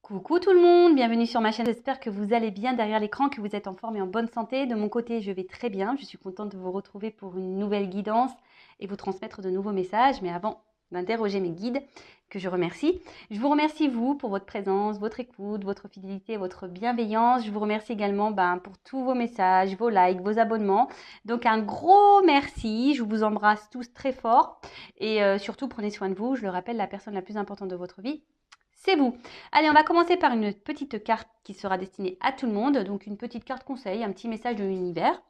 Coucou tout le monde, bienvenue sur ma chaîne. J'espère que vous allez bien derrière l'écran, que vous êtes en forme et en bonne santé. De mon côté, je vais très bien. Je suis contente de vous retrouver pour une nouvelle guidance et vous transmettre de nouveaux messages. Mais avant d'interroger mes guides, que je remercie, je vous remercie vous pour votre présence, votre écoute, votre fidélité, votre bienveillance. Je vous remercie également pour tous vos messages, vos likes, vos abonnements. Donc un gros merci, je vous embrasse tous très fort et surtout prenez soin de vous. Je le rappelle, la personne la plus importante de votre vie, c'est vous. Allez, on va commencer par une petite carte qui sera destinée à tout le monde. Donc une petite carte conseil, un petit message de l'univers.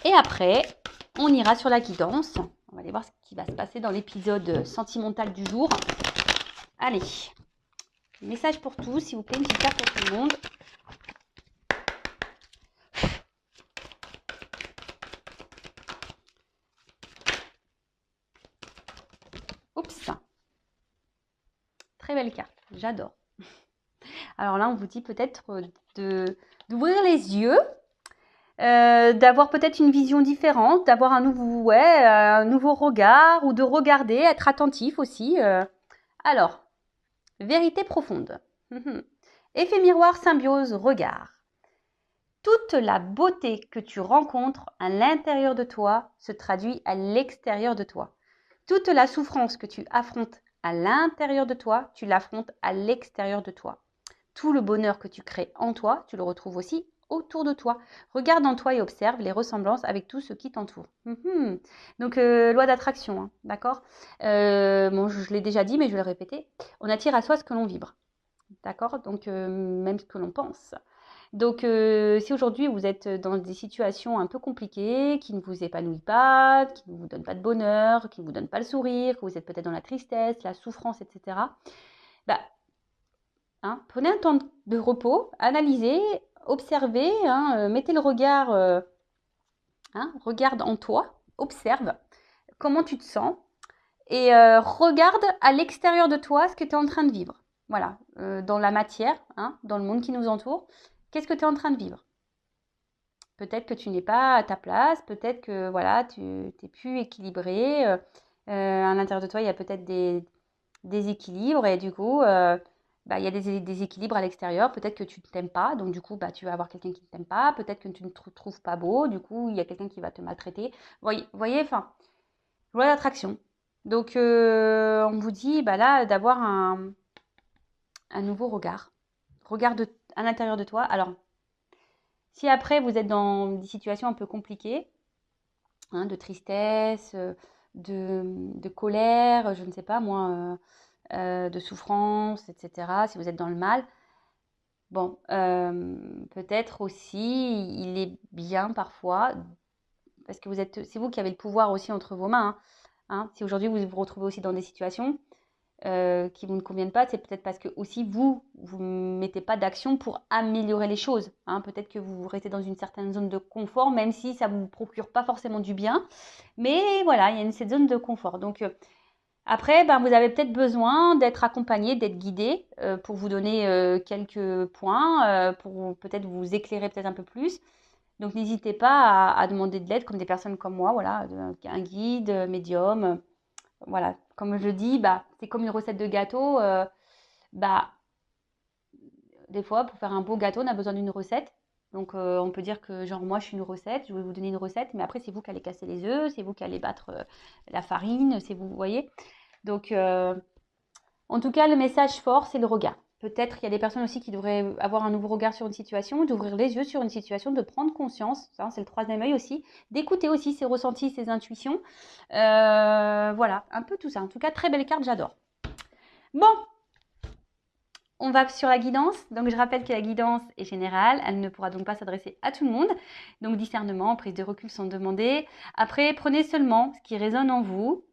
Et après, on ira sur la guidance. On va aller voir ce qui va se passer dans l'épisode sentimental du jour. Allez, message pour tous, s'il vous plaît, une petite carte pour tout le monde. Oups. Très belle carte, j'adore. Alors là, on vous dit peut-être d'ouvrir les yeux, d'avoir peut-être une vision différente, d'avoir un nouveau regard ou de regarder, être attentif aussi. Alors, vérité profonde. Effet miroir, symbiose, regard. Toute la beauté que tu rencontres à l'intérieur de toi se traduit à l'extérieur de toi. Toute la souffrance que tu affrontes à l'intérieur de toi, tu l'affrontes à l'extérieur de toi. Tout le bonheur que tu crées en toi, tu le retrouves aussi autour de toi. Regarde en toi et observe les ressemblances avec tout ce qui t'entoure. Donc, loi d'attraction, hein, d'accord. Bon, je l'ai déjà dit, mais je vais le répéter. On attire à soi ce que l'on vibre, d'accord. Donc, même ce que l'on pense. Donc, si aujourd'hui vous êtes dans des situations un peu compliquées, qui ne vous épanouissent pas, qui ne vous donnent pas de bonheur, qui ne vous donnent pas le sourire, que vous êtes peut-être dans la tristesse, la souffrance, etc., prenez un temps de repos, analysez, observez, mettez le regard, regarde en toi, observe comment tu te sens et regarde à l'extérieur de toi ce que tu es en train de vivre. Voilà, dans la matière, dans le monde qui nous entoure, qu'est-ce que tu es en train de vivre? Peut-être que tu n'es pas à ta place, peut-être que voilà, tu n'es plus équilibré. À l'intérieur de toi, il y a peut-être des déséquilibres et du coup, il y a des déséquilibres à l'extérieur. Peut-être que tu ne t'aimes pas, donc du coup, tu vas avoir quelqu'un qui ne t'aime pas. Peut-être que tu ne te trouves pas beau, du coup, il y a quelqu'un qui va te maltraiter. Voyez, loi d'attraction. Donc, on vous dit là d'avoir un nouveau regard. Regarde à l'intérieur de toi. Alors, si après vous êtes dans des situations un peu compliquées, de tristesse, de colère, je ne sais pas moi, de souffrance, etc., si vous êtes dans le mal, bon, peut-être aussi, il est bien parfois, parce que c'est vous qui avez le pouvoir aussi entre vos mains, si aujourd'hui vous vous retrouvez aussi dans des situations qui vous ne conviennent pas, c'est peut-être parce que aussi vous ne mettez pas d'action pour améliorer les choses. Peut-être que vous restez dans une certaine zone de confort, même si ça ne vous procure pas forcément du bien. Mais voilà, il y a cette zone de confort. Donc après, vous avez peut-être besoin d'être accompagné, d'être guidé pour vous donner quelques points, pour peut-être vous éclairer peut-être un peu plus. Donc n'hésitez pas à demander de l'aide comme des personnes comme moi, voilà, un guide, médium. Voilà, comme je le dis, c'est comme une recette de gâteau. Des fois, pour faire un beau gâteau, on a besoin d'une recette. Donc, on peut dire que, genre, moi, je suis une recette, je vais vous donner une recette, mais après, c'est vous qui allez casser les œufs, c'est vous qui allez battre la farine, c'est vous voyez. Donc, en tout cas, le message fort, c'est le regard. Peut-être qu'il y a des personnes aussi qui devraient avoir un nouveau regard sur une situation, d'ouvrir les yeux sur une situation, de prendre conscience, ça, c'est le troisième œil aussi, d'écouter aussi ses ressentis, ses intuitions. Voilà, un peu tout ça. En tout cas, très belle carte, j'adore. Bon, on va sur la guidance. Donc, je rappelle que la guidance est générale. Elle ne pourra donc pas s'adresser à tout le monde. Donc, discernement, prise de recul sont demandées. Après, prenez seulement ce qui résonne en vous.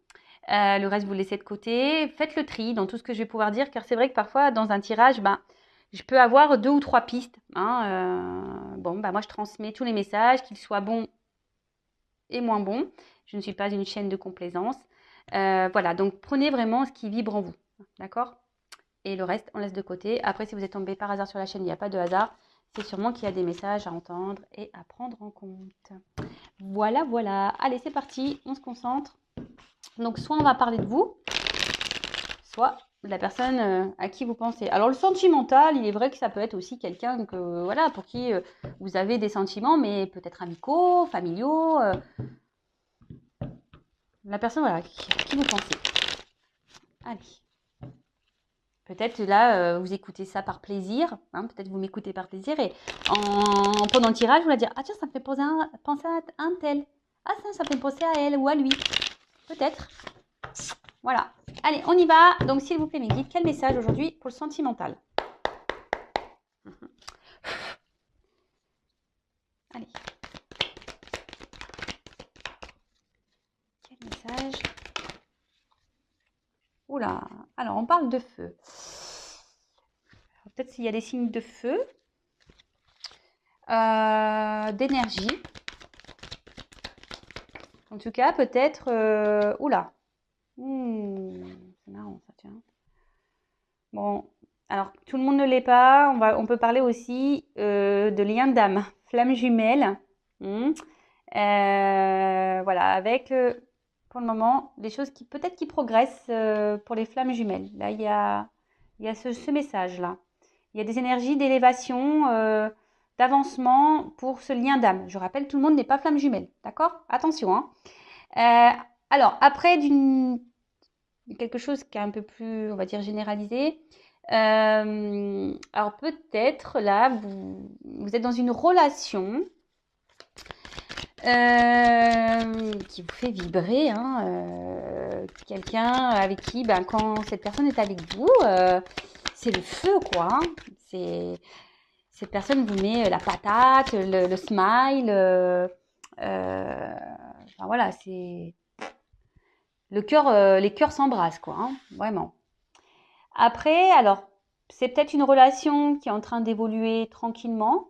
Le reste, vous laissez de côté. Faites le tri dans tout ce que je vais pouvoir dire, car c'est vrai que parfois, dans un tirage, je peux avoir 2 ou 3 pistes. Moi, je transmets tous les messages, qu'ils soient bons et moins bons. Je ne suis pas une chaîne de complaisance. Voilà, donc prenez vraiment ce qui vibre en vous. D'accord ? Et le reste, on laisse de côté. Après, si vous êtes tombé par hasard sur la chaîne, il n'y a pas de hasard. C'est sûrement qu'il y a des messages à entendre et à prendre en compte. Voilà, voilà. Allez, c'est parti. On se concentre. Donc, soit on va parler de vous, soit de la personne à qui vous pensez. Alors le sentimental, il est vrai que ça peut être aussi quelqu'un que voilà pour qui vous avez des sentiments, mais peut-être amicaux, familiaux. La personne voilà, à qui vous pensez. Allez. Peut-être là, vous écoutez ça par plaisir. Hein, peut-être vous m'écoutez par plaisir et pendant le tirage, vous allez dire ah tiens, ça me fait penser à un tel. Ah ça me fait penser à elle ou à lui. Peut-être. Voilà. Allez, on y va. Donc s'il vous plaît, mes guides, quel message aujourd'hui pour le sentimental? Allez. Quel message? Oula. Alors on parle de feu. Peut-être s'il y a des signes de feu, d'énergie. En tout cas, peut-être. Oula. C'est marrant ça, tiens. Bon, alors tout le monde ne l'est pas. On peut parler aussi de lien d'âme, flamme jumelle. Voilà, avec pour le moment des choses qui peut-être qui progressent pour les flammes jumelles. Là, il y a ce message-là. Il y a des énergies d'élévation, d'avancement pour ce lien d'âme. Je rappelle, tout le monde n'est pas flamme jumelle, d'accord? Attention, hein. Alors, après quelque chose qui est un peu plus, on va dire, généralisé. Alors peut-être là, vous êtes dans une relation qui vous fait vibrer, hein, quelqu'un avec qui, ben, quand cette personne est avec vous, c'est le feu, quoi. Hein. Cette personne vous met la patate, le smile. Enfin, voilà, c'est le cœur, les cœurs s'embrassent, quoi. Hein, vraiment. Après, alors, c'est peut-être une relation qui est en train d'évoluer tranquillement.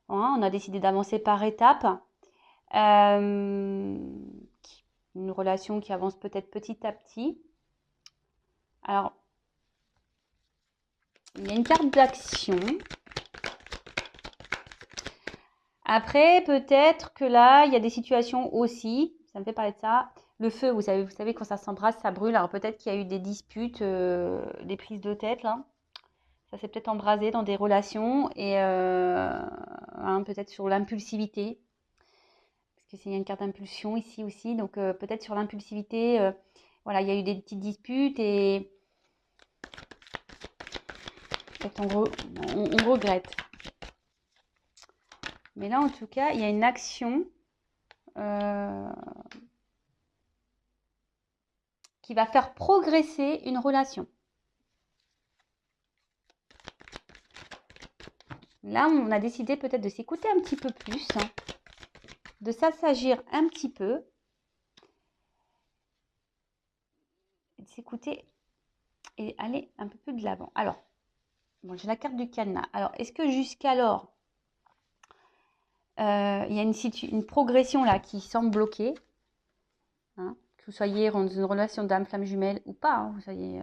Hein, on a décidé d'avancer par étapes. Une relation qui avance peut-être petit à petit. Alors, il y a une carte d'action. Après, peut-être que là, il y a des situations aussi, ça me fait parler de ça. Le feu, vous savez quand ça s'embrasse, ça brûle. Alors peut-être qu'il y a eu des disputes, des prises de tête là. Ça s'est peut-être embrasé dans des relations et hein, peut-être sur l'impulsivité. Parce qu'il y a une carte d'impulsion ici aussi. Donc peut-être sur l'impulsivité, voilà, il y a eu des petites disputes et peut-être on regrette. Mais là, en tout cas, il y a une action qui va faire progresser une relation. Là, on a décidé peut-être de s'écouter un petit peu plus, hein, de s'assagir un petit peu, de s'écouter et aller un peu plus de l'avant. Alors, bon, j'ai la carte du cadenas. Alors, est-ce que jusqu'alors, il y a une progression là qui semble bloquée, hein, que vous soyez dans une relation d'âme, flamme jumelle ou pas, hein, vous soyez,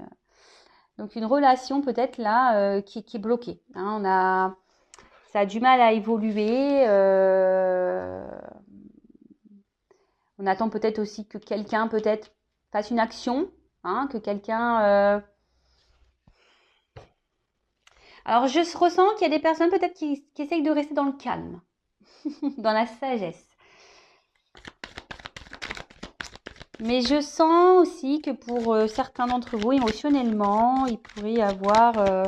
donc une relation peut-être là qui est bloquée. Hein, ça a du mal à évoluer. On attend peut-être aussi que quelqu'un peut-être fasse une action, hein, que quelqu'un. Alors je ressens qu'il y a des personnes peut-être qui essayent de rester dans le calme, dans la sagesse. Mais je sens aussi que pour certains d'entre vous, émotionnellement, il pourrait y avoir un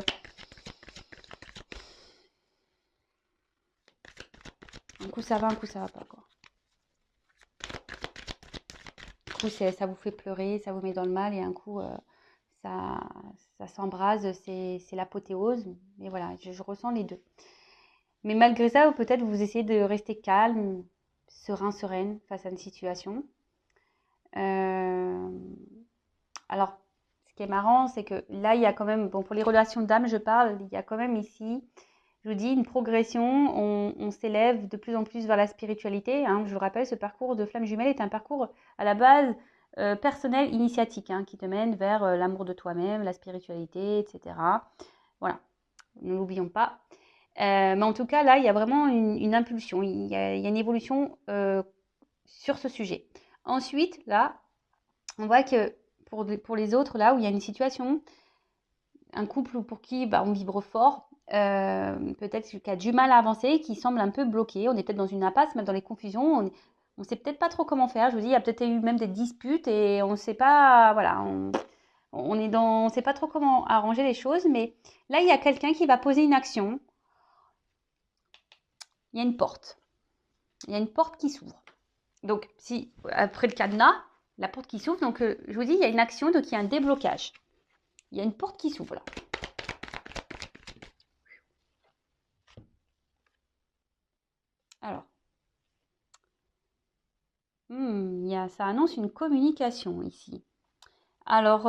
coup ça va, un coup ça va pas, quoi. Un coup ça vous fait pleurer, ça vous met dans le mal et un coup ça s'embrase, c'est l'apothéose. Mais voilà, je ressens les deux. Mais malgré ça, peut-être vous essayez de rester calme, sereine face à une situation. Alors, ce qui est marrant, c'est que là, il y a quand même, bon, pour les relations d'âme, je parle, il y a quand même ici, je vous dis, une progression. On s'élève de plus en plus vers la spiritualité. Hein. Je vous rappelle, ce parcours de flamme jumelle est un parcours à la base personnel, initiatique, hein, qui te mène vers l'amour de toi-même, la spiritualité, etc. Voilà, ne l'oublions pas. Mais en tout cas, là, il y a vraiment une impulsion, il y a une évolution sur ce sujet. Ensuite, là, on voit que pour les autres, là où il y a une situation, un couple pour qui on vibre fort, peut-être qui a du mal à avancer, qui semble un peu bloqué. On est peut-être dans une impasse, même dans les confusions. On ne sait peut-être pas trop comment faire. Je vous dis, il y a peut-être eu même des disputes et on ne sait pas, voilà, on sait pas trop comment arranger les choses. Mais là, il y a quelqu'un qui va poser une action. Il y a une porte. Il y a une porte qui s'ouvre. Donc, si après le cadenas, la porte qui s'ouvre, donc je vous dis, il y a une action, donc il y a un déblocage. Il y a une porte qui s'ouvre là. Alors, ça annonce une communication ici. Alors,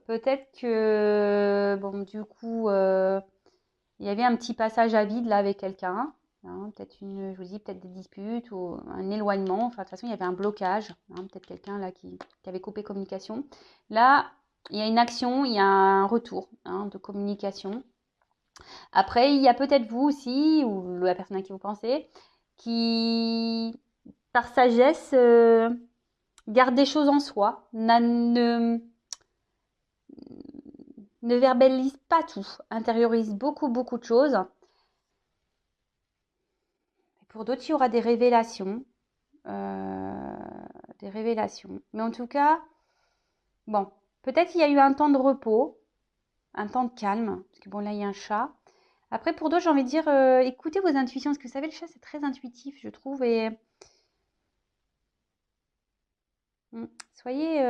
peut-être que, bon, du coup, il y avait un petit passage à vide là avec quelqu'un. Hein, peut-être je vous dis, peut-être des disputes ou un éloignement. Enfin, de toute façon, il y avait un blocage. Hein, peut-être quelqu'un là qui avait coupé communication. Là, il y a une action, il y a un retour de communication. Après, il y a peut-être vous aussi, ou la personne à qui vous pensez, qui, par sagesse, garde des choses en soi, ne verbalise pas tout, intériorise beaucoup, beaucoup de choses. Pour d'autres, il y aura des révélations. Des révélations. Mais en tout cas, bon, peut-être il y a eu un temps de repos, un temps de calme, parce que bon, là, il y a un chat. Après, pour d'autres, j'ai envie de dire, écoutez vos intuitions, parce que vous savez, le chat, c'est très intuitif, je trouve, et soyez,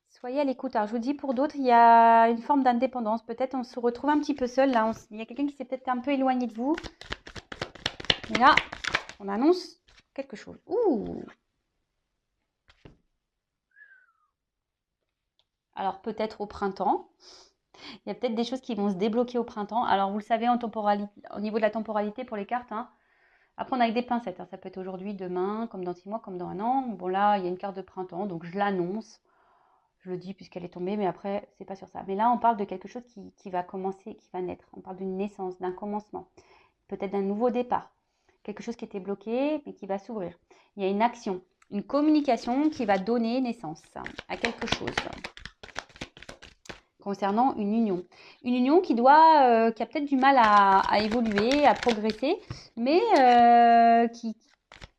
soyez à l'écoute. Alors, je vous dis, pour d'autres, il y a une forme d'indépendance. Peut-être on se retrouve un petit peu seul, là. Il y a quelqu'un qui s'est peut-être un peu éloigné de vous. Et là, on annonce quelque chose. Ouh! Alors, peut-être au printemps. Il y a peut-être des choses qui vont se débloquer au printemps. Alors, vous le savez, au niveau de la temporalité pour les cartes, hein, à prendre avec des pincettes. Hein. Ça peut être aujourd'hui, demain, comme dans 6 mois, comme dans un an. Bon, là, il y a une carte de printemps, donc je l'annonce. Je le dis puisqu'elle est tombée, mais après, c'est pas sur ça. Mais là, on parle de quelque chose qui va commencer, qui va naître. On parle d'une naissance, d'un commencement, peut-être d'un nouveau départ. Quelque chose qui était bloqué, mais qui va s'ouvrir. Il y a une action, une communication qui va donner naissance à quelque chose concernant une union. Une union qui a peut-être du mal à évoluer, à progresser, mais qui,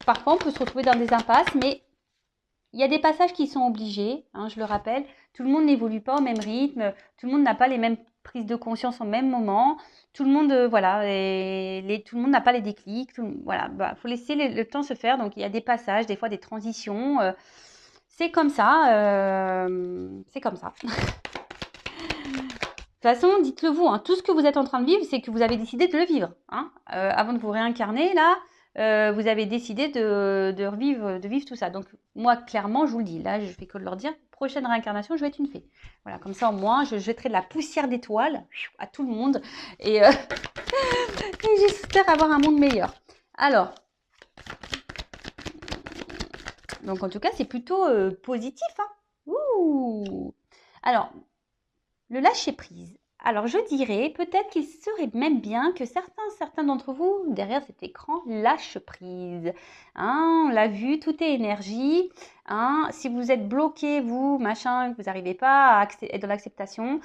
parfois, on peut se retrouver dans des impasses, mais il y a des passages qui sont obligés, hein, je le rappelle. Tout le monde n'évolue pas au même rythme, tout le monde n'a pas les mêmes prises de conscience au même moment, tout le monde, voilà, tout le monde n'a pas les déclics, voilà, faut laisser le temps se faire. Donc il y a des passages, des fois des transitions, c'est comme ça, c'est comme ça. De toute façon, dites-le vous, hein, tout ce que vous êtes en train de vivre, c'est que vous avez décidé de le vivre. Hein. Avant de vous réincarner, là, vous avez décidé de vivre tout ça. Donc, moi, clairement, je vous le dis, là, je fais que de leur dire, prochaine réincarnation, je vais être une fée. Voilà, comme ça, au moins, je jetterai de la poussière d'étoiles à tout le monde. Et, et j'espère avoir un monde meilleur. Alors, donc en tout cas, c'est plutôt positif. Hein. Ouh. Alors, le lâcher-prise. Alors, je dirais peut-être qu'il serait même bien que certains d'entre vous, derrière cet écran, lâchent prise. Hein, on l'a vu, tout est énergie. Hein, si vous êtes bloqué, vous, machin, que vous n'arrivez pas à être dans l'acceptation,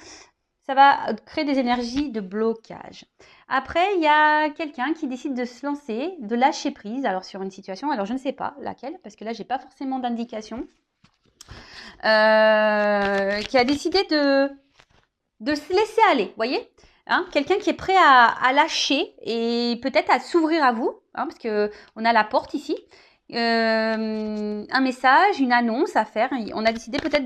ça va créer des énergies de blocage. Après, il y a quelqu'un qui décide de se lancer, de lâcher prise, alors sur une situation, alors je ne sais pas laquelle, parce que là, j'ai pas forcément d'indication, qui a décidé de se laisser aller, vous voyez, hein, quelqu'un qui est prêt à lâcher et peut-être à s'ouvrir à vous, hein, parce que on a la porte ici, un message, une annonce à faire. On a décidé peut-être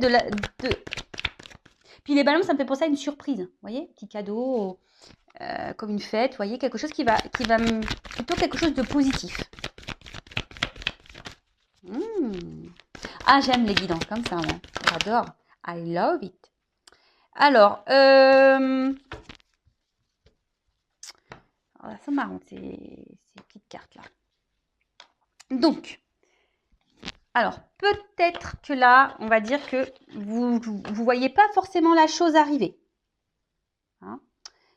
Puis les ballons, ça me fait penser à une surprise, vous voyez, petit cadeau, comme une fête, vous voyez, quelque chose qui va plutôt quelque chose de positif. Ah, j'aime les guidances comme ça, moi. J'adore. I love it. Alors, c'est marrant ces petites cartes là. Donc, alors peut-être que là, on va dire que vous voyez pas forcément la chose arriver. Hein.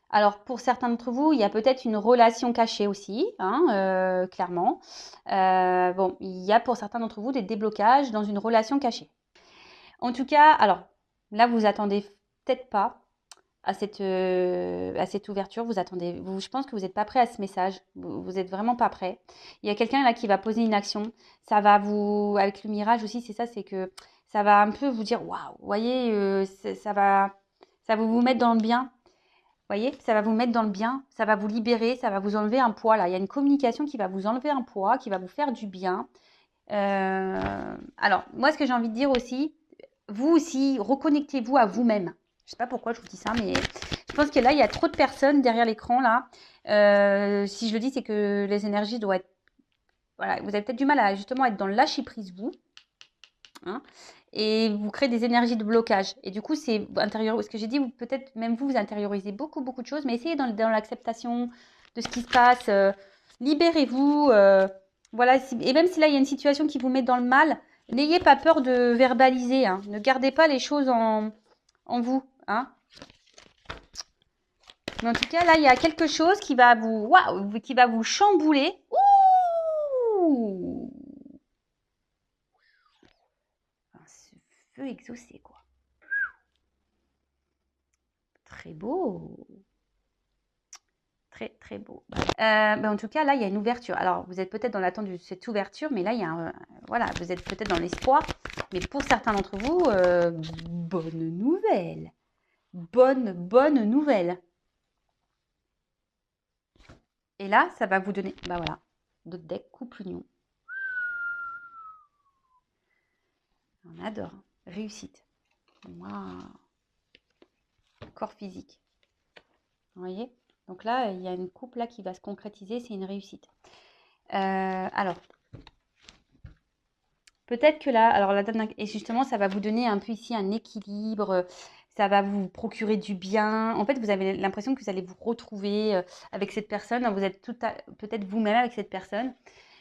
Alors pour certains d'entre vous, il y a peut-être une relation cachée aussi, hein, clairement. Bon, il y a pour certains d'entre vous des déblocages dans une relation cachée. En tout cas, alors là, vous attendez peut-être pas à cette ouverture. Vous attendez, je pense que vous n'êtes pas prêt à ce message. Vous êtes vraiment pas prêt. Il y a quelqu'un là qui va poser une action. Ça va vous, avec le mirage aussi, c'est ça, c'est que ça va un peu vous dire, waouh, vous voyez, ça va vous mettre dans le bien. Vous voyez, ça va vous mettre dans le bien, ça va vous libérer, ça va vous enlever un poids là. Il y a une communication qui va vous enlever un poids, qui va vous faire du bien. Alors, moi, ce que j'ai envie de dire aussi, vous aussi, reconnectez-vous à vous-même. Je sais pas pourquoi je vous dis ça, mais je pense que là, il y a trop de personnes derrière l'écran là. Si je le dis, c'est que les énergies doivent être. Voilà, vous avez peut-être du mal à justement être dans le lâcher prise vous, hein, et vous créez des énergies de blocage. Et du coup, c'est intérieur. Ce que j'ai dit, peut-être même vous intériorisez beaucoup beaucoup de choses, mais essayez dans l'acceptation de ce qui se passe. Libérez-vous. Voilà. Et même si là il y a une situation qui vous met dans le mal, n'ayez pas peur de verbaliser. Hein. Ne gardez pas les choses en vous. Hein. Mais en tout cas, là, il y a quelque chose qui va vous, waouh, qui va vous chambouler. Ouh, ce feu exaucé, quoi. Très beau. Très, très beau. En tout cas, là, il y a une ouverture. Alors, vous êtes peut-être dans l'attente de cette ouverture, mais là, il y a voilà, vous êtes peut-être dans l'espoir. Mais pour certains d'entre vous, bonne nouvelle. Bonne nouvelle. Et là, ça va vous donner, bah voilà, d'autres decks, couple union. On adore. Réussite. Waouh. Corps physique. Vous voyez? Donc là, il y a une coupe là qui va se concrétiser, c'est une réussite. Alors, peut-être que là, alors la dame, et justement, ça va vous donner un peu ici un équilibre, ça va vous procurer du bien. En fait, vous avez l'impression que vous allez vous retrouver avec cette personne. Vous êtes peut-être vous-même avec cette personne.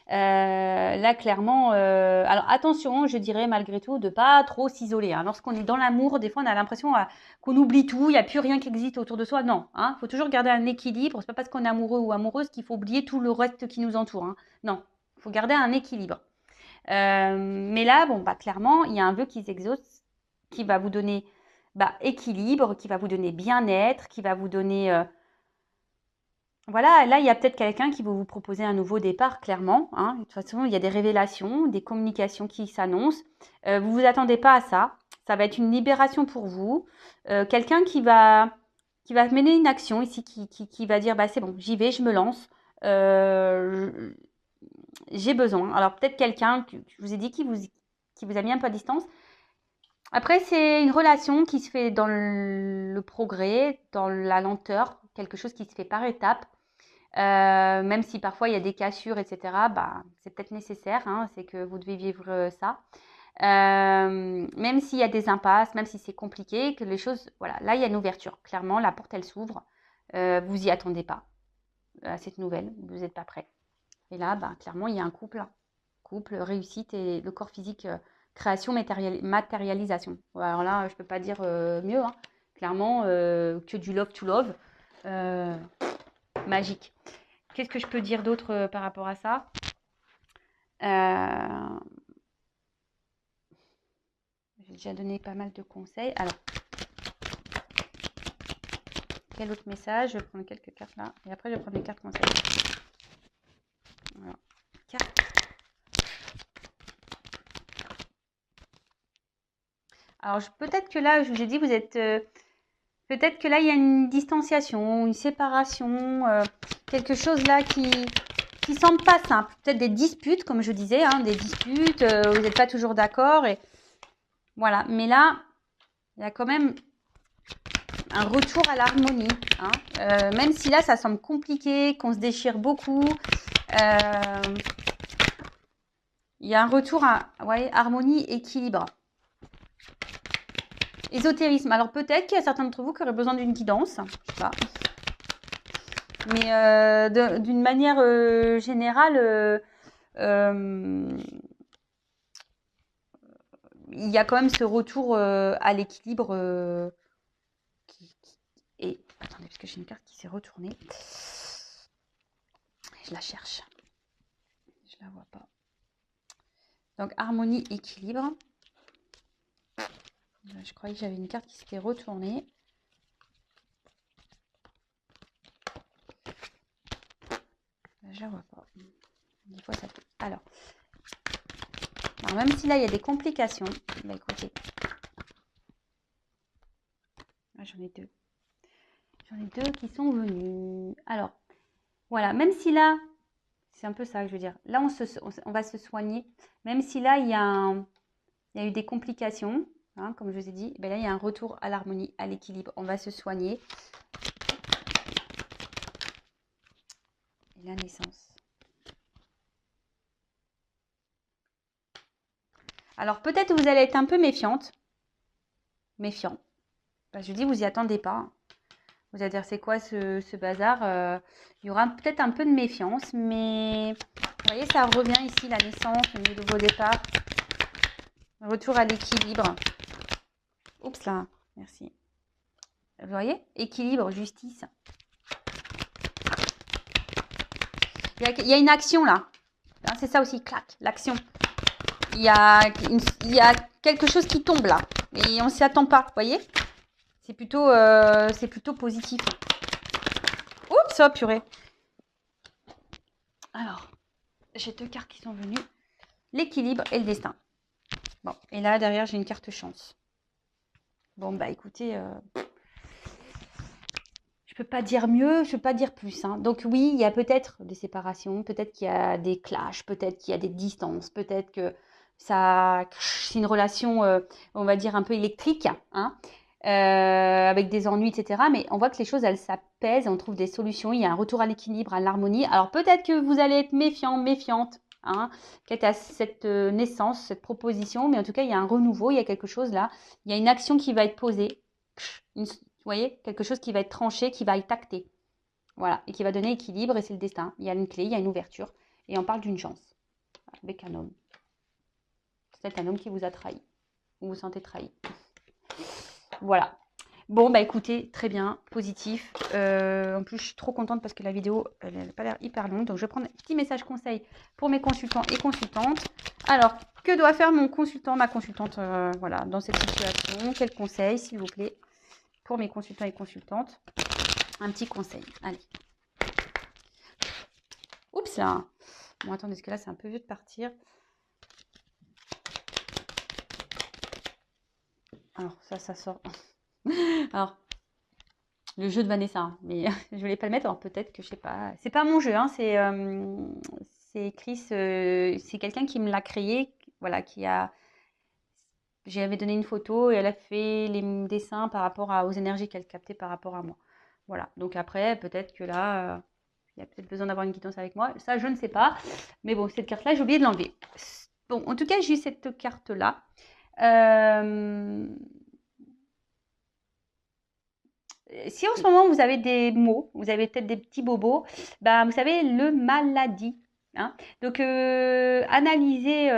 Là, clairement, alors attention, je dirais malgré tout de pas trop s'isoler. Hein. Lorsqu'on est dans l'amour, des fois, on a l'impression qu'on oublie tout, il n'y a plus rien qui existe autour de soi. Non, hein, faut toujours garder un équilibre. C'est pas parce qu'on est amoureux ou amoureuse qu'il faut oublier tout le reste qui nous entoure. Hein. Non, il faut garder un équilibre. Mais là, bon, bah clairement, il y a un vœu qui s'exauce, qui va vous donner équilibre, qui va vous donner bien-être, qui va vous donner voilà, là, il y a peut-être quelqu'un qui va vous proposer un nouveau départ, clairement. Hein. De toute façon, il y a des révélations, des communications qui s'annoncent. Vous vous attendez pas à ça. Ça va être une libération pour vous. Quelqu'un qui va mener une action ici, qui va dire, bah, c'est bon, j'y vais, je me lance. Euh, j'ai besoin. Alors, peut-être quelqu'un, je vous ai dit, qui vous a mis un peu à distance. Après, c'est une relation qui se fait dans le progrès, dans la lenteur, quelque chose qui se fait par étapes. Même si parfois il y a des cassures, etc., bah, c'est peut-être nécessaire, hein, c'est que vous devez vivre ça. Même s'il y a des impasses, même si c'est compliqué, que les choses, voilà, là il y a une ouverture. Clairement, la porte elle s'ouvre. Vous y attendez pas à cette nouvelle, vous n'êtes pas prêt. Et là, bah, clairement, il y a un couple, hein. Couple, réussite et le corps physique, création, matérialisation. Alors là, je peux pas dire mieux. Hein. Clairement, que du love to love, euh, magique. Qu'est-ce que je peux dire d'autre par rapport à ça? Euh, J'ai déjà donné pas mal de conseils. Alors, quel autre message? Je vais prendre quelques cartes là. Et après, je vais prendre les cartes conseils. Voilà. Cartes. Alors, peut-être que là, je vous ai dit, vous êtes... peut-être que là, il y a une distanciation, une séparation, quelque chose là qui semble pas simple. Peut-être des disputes, comme je disais, hein, des disputes, vous n'êtes pas toujours d'accord. Et voilà. Mais là, il y a quand même un retour à l'harmonie. Hein. Même si là, ça semble compliqué, qu'on se déchire beaucoup, il y a un retour à harmonie, équilibre. Ésotérisme. Alors peut-être qu'il y a certains d'entre vous qui auraient besoin d'une guidance. Je sais pas. Mais d'une manière générale, il y a quand même ce retour à l'équilibre et attendez, parce que j'ai une carte qui s'est retournée. Je la cherche. Je la vois pas. Donc harmonie, équilibre. Je croyais que j'avais une carte qui s'était retournée. Je la vois pas. Des fois, ça peut. Alors, même si là, il y a des complications. Bah, écoutez. J'en ai deux. J'en ai deux qui sont venus. Alors, voilà. Même si là, c'est un peu ça que je veux dire. Là, on va se soigner. Même si là, il y a eu des complications. Hein, comme je vous ai dit. Ben là, il y a un retour à l'harmonie, à l'équilibre. On va se soigner. Et la naissance. Alors, peut-être que vous allez être un peu méfiante. Méfiant. Ben, je dis, vous n'y attendez pas. Vous allez dire, c'est quoi ce bazar Il y aura peut-être un peu de méfiance, mais vous voyez, ça revient ici, la naissance, le nouveau départ. Retour à l'équilibre. Oups là, merci. Vous voyez, équilibre, justice. Il y a une action là. Hein, c'est ça aussi, clac, l'action. Il y a quelque chose qui tombe là. Et on ne s'y attend pas, vous voyez. C'est plutôt positif. Oups, oh purée. Alors, j'ai deux cartes qui sont venues. L'équilibre et le destin. Bon, et là, derrière, j'ai une carte chance. Bon, bah écoutez, je peux pas dire mieux, je peux pas dire plus. Hein. Donc oui, il y a peut-être des séparations, peut-être qu'il y a des clashs, peut-être qu'il y a des distances, peut-être que c'est une relation, on va dire, un peu électrique, hein, avec des ennuis, etc. Mais on voit que les choses, elles s'apaisent, on trouve des solutions, il y a un retour à l'équilibre, à l'harmonie. Alors peut-être que vous allez être méfiant, méfiante, hein, quant à cette naissance, cette proposition, mais en tout cas, il y a un renouveau, il y a quelque chose là, il y a une action qui va être posée, vous voyez, quelque chose qui va être tranché, qui va être acté. Voilà, et qui va donner équilibre, et c'est le destin. Il y a une clé, il y a une ouverture, et on parle d'une chance, avec un homme. C'est un homme qui vous a trahi, vous vous sentez trahi. Voilà. Bon, bah écoutez, très bien, positif. En plus, je suis trop contente parce que la vidéo, elle n'a pas l'air hyper longue. Donc, je vais prendre un petit message conseil pour mes consultants et consultantes. Alors, que doit faire mon consultant, ma consultante, voilà, dans cette situation? Quel conseil, s'il vous plaît, pour mes consultants et consultantes? Un petit conseil, allez. Oups là. Bon, attendez, parce que là, c'est un peu vieux de partir. Alors, ça sort. Alors, le jeu de Vanessa, hein, mais je voulais pas le mettre. Alors, peut-être que, je sais pas. C'est pas mon jeu, hein, c'est Chris. C'est quelqu'un qui me l'a créé. Voilà, J'avais donné une photo et elle a fait les dessins par rapport aux énergies qu'elle captait par rapport à moi. Voilà. Donc après, peut-être que là, il y a peut-être besoin d'avoir une guidance avec moi. Ça, je ne sais pas. Mais bon, cette carte-là, j'ai oublié de l'enlever. Bon, en tout cas, j'ai eu cette carte-là. Si en ce moment, vous avez des maux, vous avez peut-être des petits bobos, bah, vous savez, le maladie. Hein. Donc, analysez,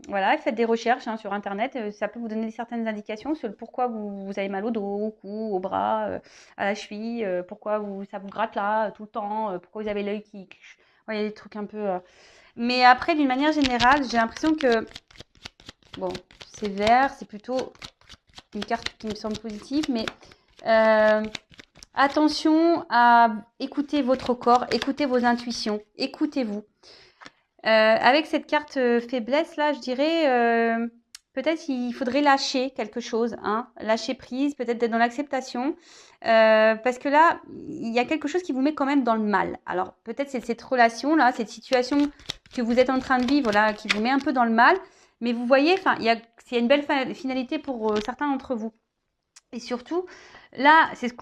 voilà, faites des recherches hein, sur Internet. Ça peut vous donner certaines indications sur le pourquoi vous avez mal au dos, au cou, au bras, à la cheville, pourquoi ça vous gratte là tout le temps, pourquoi vous avez l'œil qui... Ouais, il y a des trucs un peu... Mais après, d'une manière générale, j'ai l'impression que... Bon, c'est vert, c'est plutôt une carte qui me semble positive, mais... attention à écouter votre corps, écouter vos intuitions, écoutez-vous. Avec cette carte faiblesse là, je dirais peut-être il faudrait lâcher quelque chose, hein, lâcher prise, peut-être d'être dans l'acceptation, parce que là il y a quelque chose qui vous met quand même dans le mal. Alors peut-être c'est cette relation là, cette situation que vous êtes en train de vivre là, qui vous met un peu dans le mal, mais vous voyez, enfin il y a une belle finalité pour certains d'entre vous. Et surtout, là, c'est ce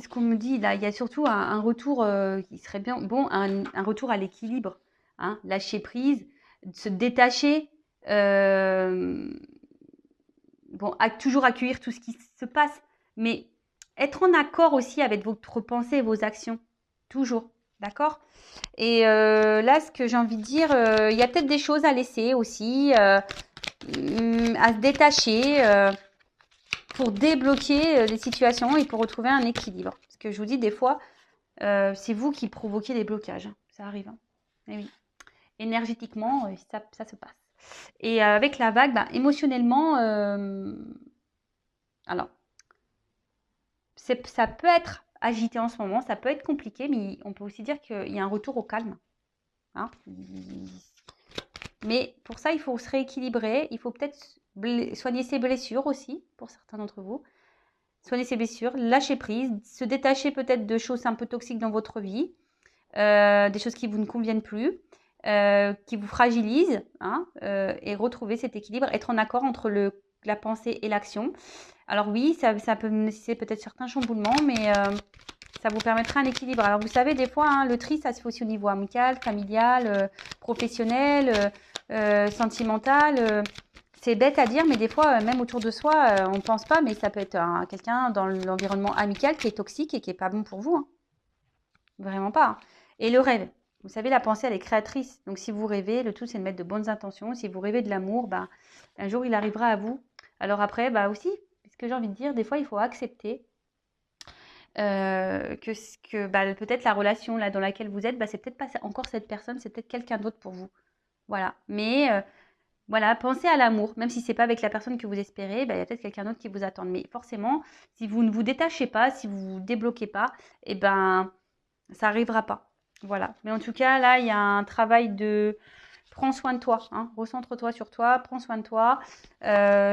qu'on me dit, là, il y a surtout un retour qui serait bien, bon, un retour à l'équilibre, hein, lâcher prise, se détacher, bon, toujours accueillir tout ce qui se passe, mais être en accord aussi avec votre pensée et vos actions, toujours, d'accord? Et là, ce que j'ai envie de dire, il y a peut-être des choses à laisser aussi, à se détacher, pour débloquer des situations et pour retrouver un équilibre. Parce que je vous dis, des fois, c'est vous qui provoquez des blocages. Hein. Ça arrive. Hein. Et oui. Énergétiquement, ça se passe. Et avec la vague, bah, émotionnellement, Alors, ça peut être agité en ce moment, ça peut être compliqué, mais on peut aussi dire qu'il y a un retour au calme. Hein. Mais pour ça, il faut se rééquilibrer. Il faut peut-être soigner ses blessures aussi, pour certains d'entre vous. Soigner ses blessures, lâcher prise, se détacher peut-être de choses un peu toxiques dans votre vie, des choses qui vous ne conviennent plus, qui vous fragilisent, hein, et retrouver cet équilibre, être en accord entre la pensée et l'action. Alors oui, ça peut nécessiter peut-être certains chamboulements, mais ça vous permettra un équilibre. Alors vous savez, des fois, hein, le tri, ça se fait aussi au niveau amical, familial, professionnel, sentimental. C'est bête à dire, mais des fois, même autour de soi, on ne pense pas, mais ça peut être quelqu'un dans l'environnement amical qui est toxique et qui n'est pas bon pour vous. Hein. Vraiment pas. Hein. Et le rêve. Vous savez, la pensée, elle est créatrice. Donc si vous rêvez, le tout, c'est de mettre de bonnes intentions. Si vous rêvez de l'amour, bah, un jour, il arrivera à vous. Alors après, bah aussi, ce que j'ai envie de dire, des fois, il faut accepter que bah, peut-être la relation là dans laquelle vous êtes, bah, c'est peut-être pas encore cette personne, c'est peut-être quelqu'un d'autre pour vous. Voilà. Mais voilà, pensez à l'amour, même si c'est pas avec la personne que vous espérez, bah, il y a peut-être quelqu'un d'autre qui vous attend. Mais forcément, si vous ne vous détachez pas, si vous vous débloquez pas, eh ben ça arrivera pas. Voilà. Mais en tout cas, là, il y a un travail de prends soin de toi, hein. Recentre-toi sur toi, prends soin de toi,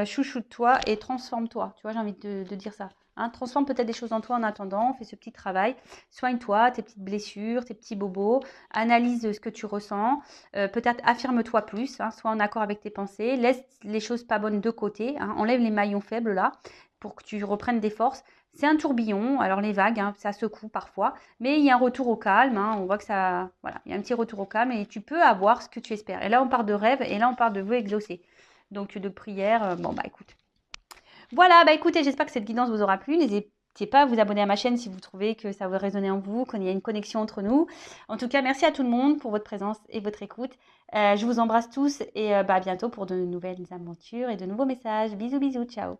chouchoute-toi et transforme-toi. Tu vois, j'ai envie de dire ça. Hein. Transforme peut-être des choses en toi en attendant, fais ce petit travail, soigne-toi, tes petites blessures, tes petits bobos, analyse ce que tu ressens, peut-être affirme-toi plus, hein, sois en accord avec tes pensées, laisse les choses pas bonnes de côté, hein, enlève les maillons faibles là pour que tu reprennes des forces. C'est un tourbillon, alors les vagues, hein, ça secoue parfois, mais il y a un retour au calme, hein, on voit que ça, voilà, il y a un petit retour au calme et tu peux avoir ce que tu espères. Et là, on parle de rêve et là, on parle de vœux exaucés. Donc, de prière, bon, bah écoute. Voilà, bah écoutez, j'espère que cette guidance vous aura plu. N'hésitez pas à vous abonner à ma chaîne si vous trouvez que ça va résonner en vous, qu'il y a une connexion entre nous. En tout cas, merci à tout le monde pour votre présence et votre écoute. Je vous embrasse tous et bah, à bientôt pour de nouvelles aventures et de nouveaux messages. Bisous, bisous, ciao.